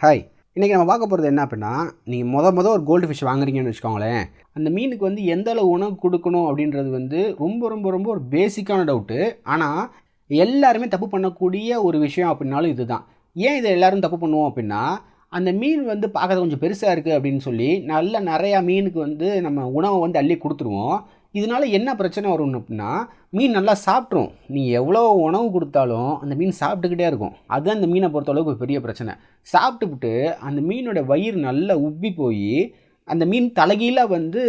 Hi, இன்றைக்கி நம்ம பார்க்க போகிறது என்ன அப்படின்னா, நீங்கள் ஒரு கோல்டு ஃபிஷ் வாங்குறீங்கன்னு வச்சுக்கோங்களேன். அந்த மீனுக்கு வந்து எந்த அளவு உணவு கொடுக்கணும் அப்படின்றது வந்து ரொம்ப ரொம்ப ரொம்ப ஒரு பேசிக்கான டவுட்டு. ஆனால் எல்லாருமே தப்பு பண்ணக்கூடிய ஒரு விஷயம் அப்படின்னாலும் இதுதான். ஏன் இதை எல்லாரும் தப்பு பண்ணுவோம் அப்படின்னா, அந்த மீன் வந்து பார்க்கறது கொஞ்சம் பெருசாக இருக்குது அப்படின்னு சொல்லி நிறையா மீனுக்கு வந்து நம்ம உணவை வந்து அள்ளி கொடுத்துருவோம். இதனால என்ன பிரச்சனை வரும் அப்படின்னா, மீன் நல்லா சாப்பிட்ரும். நீங்கள் எவ்வளோ உணவு கொடுத்தாலும் அந்த மீன் சாப்பிட்டுக்கிட்டே இருக்கும். அதுதான் இந்த மீனை பொறுத்தளவுக்கு ஒரு பெரிய பிரச்சனை. சாப்பிட்டுப்புட்டு அந்த மீனோட வயிறு நல்லா உப்பி போய் அந்த மீன் தலைகீழாக வந்து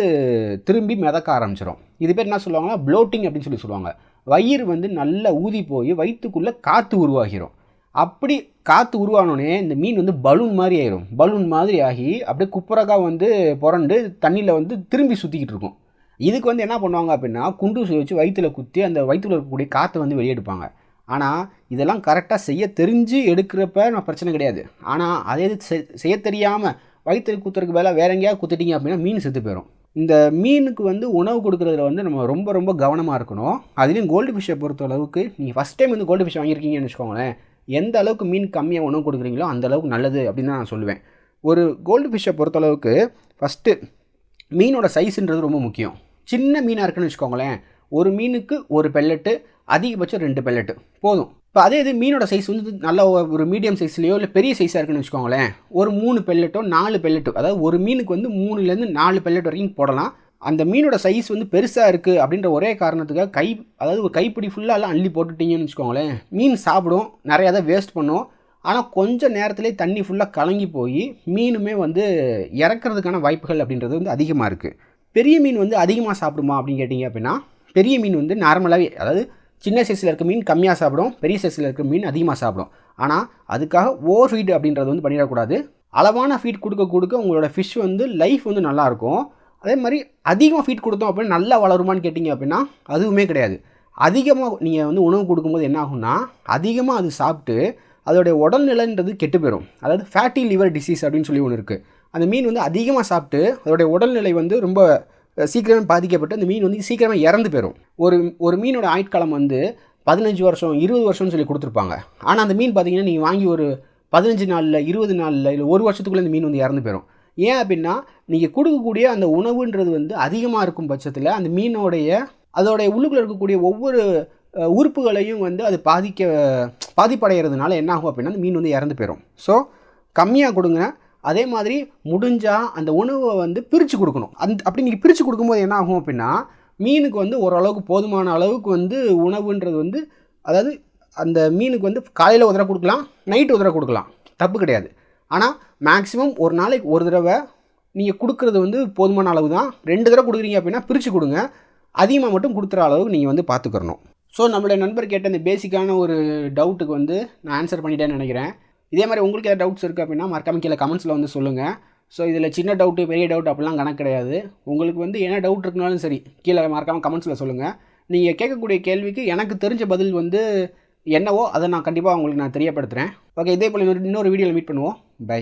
திரும்பி மிதக்க ஆரம்பிச்சிடும். இது பேர் என்ன சொல்லுவாங்கன்னா ப்ளோட்டிங் அப்படின்னு சொல்லுவாங்க. வயிறு வந்து நல்லா ஊதி போய் வயிற்றுக்குள்ளே காற்று உருவாகிடும். அப்படி காற்று உருவானோடனே இந்த மீன் வந்து பலூன் மாதிரி ஆயிரும். பலூன் மாதிரி ஆகி அப்படியே குப்புறக்கா வந்து புரண்டு தண்ணியில் வந்து திரும்பி சுற்றிக்கிட்டு இருக்கும். இதுக்கு வந்து என்ன பண்ணுவாங்க அப்படின்னா, குண்டூசி வச்சு வயிற்றுல குத்தி அந்த வயிற்றுல இருக்கக்கூடிய காற்றை வந்து வெளியெடுப்பாங்க. ஆனால் இதெல்லாம் கரெக்டாக செய்ய தெரிஞ்சு எடுக்கிறப்ப நான் பிரச்சனை கிடையாது. ஆனால் அதே இது செய்ய தெரியாமல் வயிற்றுல குத்துறதுக்கு பதிலாக வேற எங்கேயாவது குத்திட்டிங்க அப்படின்னா மீன் செத்து போயிடும். இந்த மீனுக்கு வந்து உணவு கொடுக்குறதுல வந்து நம்ம ரொம்ப ரொம்ப கவனமாக இருக்கணும். அதுலேயும் கோல்டு ஃபிஷ்ஷை பொறுத்த அளவுக்கு நீங்கள் ஃபஸ்ட் டைம் வந்து கோல்டு ஃபிஷ் வாங்கியிருக்கீங்கன்னு வச்சுக்கோங்களேன், எந்த அளவுக்கு மீன் கம்மியாக உணவு கொடுக்குறீங்களோ அந்த அளவுக்கு நல்லது அப்படின்னு தான் நான் சொல்லுவேன். ஒரு கோல்டு ஃபிஷ்ஷை பொறுத்தளவுக்கு ஃபஸ்ட்டு மீனோட சைஸுன்றது ரொம்ப முக்கியம். சின்ன மீனாக இருக்குன்னு வச்சுக்கோங்களேன், ஒரு மீனுக்கு ஒரு பெல்லட்டு, அதிகபட்சம் 2 பெல்லட்டு போதும். இப்போ அதே இது மீனோட சைஸ் வந்து நல்ல ஒரு மீடியம் சைஸ்லையோ இல்லை பெரிய சைஸாக இருக்குன்னு வச்சுக்கோங்களேன், ஒரு 3 பெல்லட்டோ 4 பெல்லட்டோ, அதாவது ஒரு மீனுக்கு வந்து 3லேருந்து 4 பெல்லட் வரைக்கும் போடலாம். அந்த மீனோட சைஸ் வந்து பெருசாக இருக்குது அப்படின்ற ஒரே காரணத்துக்காக அதாவது ஒரு கைப்பிடி ஃபுல்லாலாம் அள்ளி போட்டுட்டிங்கன்னு வச்சுக்கோங்களேன், மீன் சாப்பிடும், நிறையா தான் வேஸ்ட் பண்ணும். ஆனால் கொஞ்சம் நேரத்துலேயே தண்ணி ஃபுல்லாக கலங்கி போய் மீனுமே வந்து இறக்கிறதுக்கான வாய்ப்புகள் அப்படின்றது வந்து அதிகமாக இருக்குது. பெரிய மீன் வந்து அதிகமாக சாப்பிடுமா அப்படின்னு கேட்டிங்க அப்படின்னா, பெரிய மீன் வந்து நார்மலாகவே, அதாவது சின்ன சைஸில் இருக்க மீன் கம்மியாக சாப்பிடும், பெரிய சைஸில் இருக்க மீன் அதிகமாக சாப்பிடும். ஆனால் அதுக்காக ஓவர் ஃபீட் அப்படின்றது வந்து பண்ணிடக்கூடாது. அளவான ஃபீட் கொடுக்க உங்களோட ஃபிஷ் வந்து லைஃப் வந்து நல்லாயிருக்கும். அதே மாதிரி அதிகமாக ஃபீட் கொடுத்தோம் அப்படின்னா நல்லா வளருமான்னு கேட்டிங்க அப்படின்னா அதுவுமே கிடையாது. அதிகமாக நீங்கள் வந்து உணவு கொடுக்கும்போது என்ன ஆகும்னா, அதிகமாக அது சாப்பிட்டு அதோடைய உடல்நிலைன்றது கெட்டு போயிடும். அதாவது ஃபேட்டி லிவர் டிசீஸ் அப்படின்னு சொல்லி ஒன்று இருக்குது. அந்த மீன் வந்து அதிகமாக சாப்பிட்டு அதோடைய உடல்நிலை வந்து ரொம்ப சீக்கிரமாக பாதிக்கப்பட்டு அந்த மீன் வந்து சீக்கிரமாக இறந்து போயிடும். ஒரு மீனோட ஆயுட்காலம் வந்து 15 வருஷம் 20 வருஷம்னு சொல்லி கொடுத்துருப்பாங்க. ஆனால் அந்த மீன் பார்த்தீங்கன்னா நீங்கள் வாங்கி ஒரு 15 நாளில் 20 நாளில் இல்லை ஒரு வருஷத்துக்குள்ளே இந்த மீன் வந்து இறந்து போயிடும். ஏன் அப்படின்னா, நீங்கள் கொடுக்கக்கூடிய அந்த உணவுன்றது வந்து அதிகமாக இருக்கும் பட்சத்தில் அந்த மீனோடைய அதோடைய உள்ளுக்குள்ளே இருக்கக்கூடிய ஒவ்வொரு உறுப்புகளையும் வந்து அது பாதிப்படைகிறதுனால என்ன ஆகும் அப்படின்னா அந்த மீன் வந்து இறந்து போயிடும். ஸோ கம்மியாக கொடுங்க. அதே மாதிரி முடிஞ்சால் அந்த உணவை வந்து பிரித்து கொடுக்கணும். அப்படி நீங்கள் பிரித்து கொடுக்கும்போது என்ன ஆகும் அப்படின்னா, மீனுக்கு வந்து ஓரளவுக்கு போதுமான அளவுக்கு வந்து உணவுன்றது வந்து, அதாவது அந்த மீனுக்கு வந்து காலையில் ஒரு தடவை கொடுக்கலாம், நைட்டு ஒரு தடவை கொடுக்கலாம், தப்பு கிடையாது. ஆனால் மேக்ஸிமம் ஒரு நாளைக்கு ஒரு தடவை நீங்கள் கொடுக்குறது வந்து போதுமான அளவு தான். 2 தடவை கொடுக்குறீங்க அப்படின்னா பிரித்து கொடுங்க. அதிகமாக மட்டும் கொடுத்துற அளவுக்கு நீங்கள் வந்து பார்த்துக்கிறணும். ஸோ நம்மளுடைய நண்பர் கேட்ட இந்த பேசிக்கான ஒரு டவுட்டுக்கு வந்து நான் ஆன்சர் பண்ணிட்டேன்னு நினைக்கிறேன். இதே மாதிரி உங்களுக்கு ஏதாவது டவுட்ஸ் இருக்குது அப்படின்னா மறக்காம கீழே கமெண்ட்ஸில் வந்து சொல்லுங்கள். ஸோ இதில் சின்ன டவுட்டு பெரிய டவுட் அப்படிலாம் கணக்கு கிடையாது. உங்களுக்கு வந்து என்ன டவுட் இருக்குனாலும் சரி கீழே மறக்காமல் கமெண்ட்ஸில் சொல்லுங்கள். நீங்கள் கேட்கக்கூடிய கேள்விக்கு எனக்கு தெரிஞ்ச பதில் வந்து என்னவோ அதை நான் கண்டிப்பாக உங்களுக்கு நான் தெரியப்படுத்துகிறேன். ஓகே, இதே போல் இன்னொரு வீடியோவில் மீட் பண்ணுவோம். பை.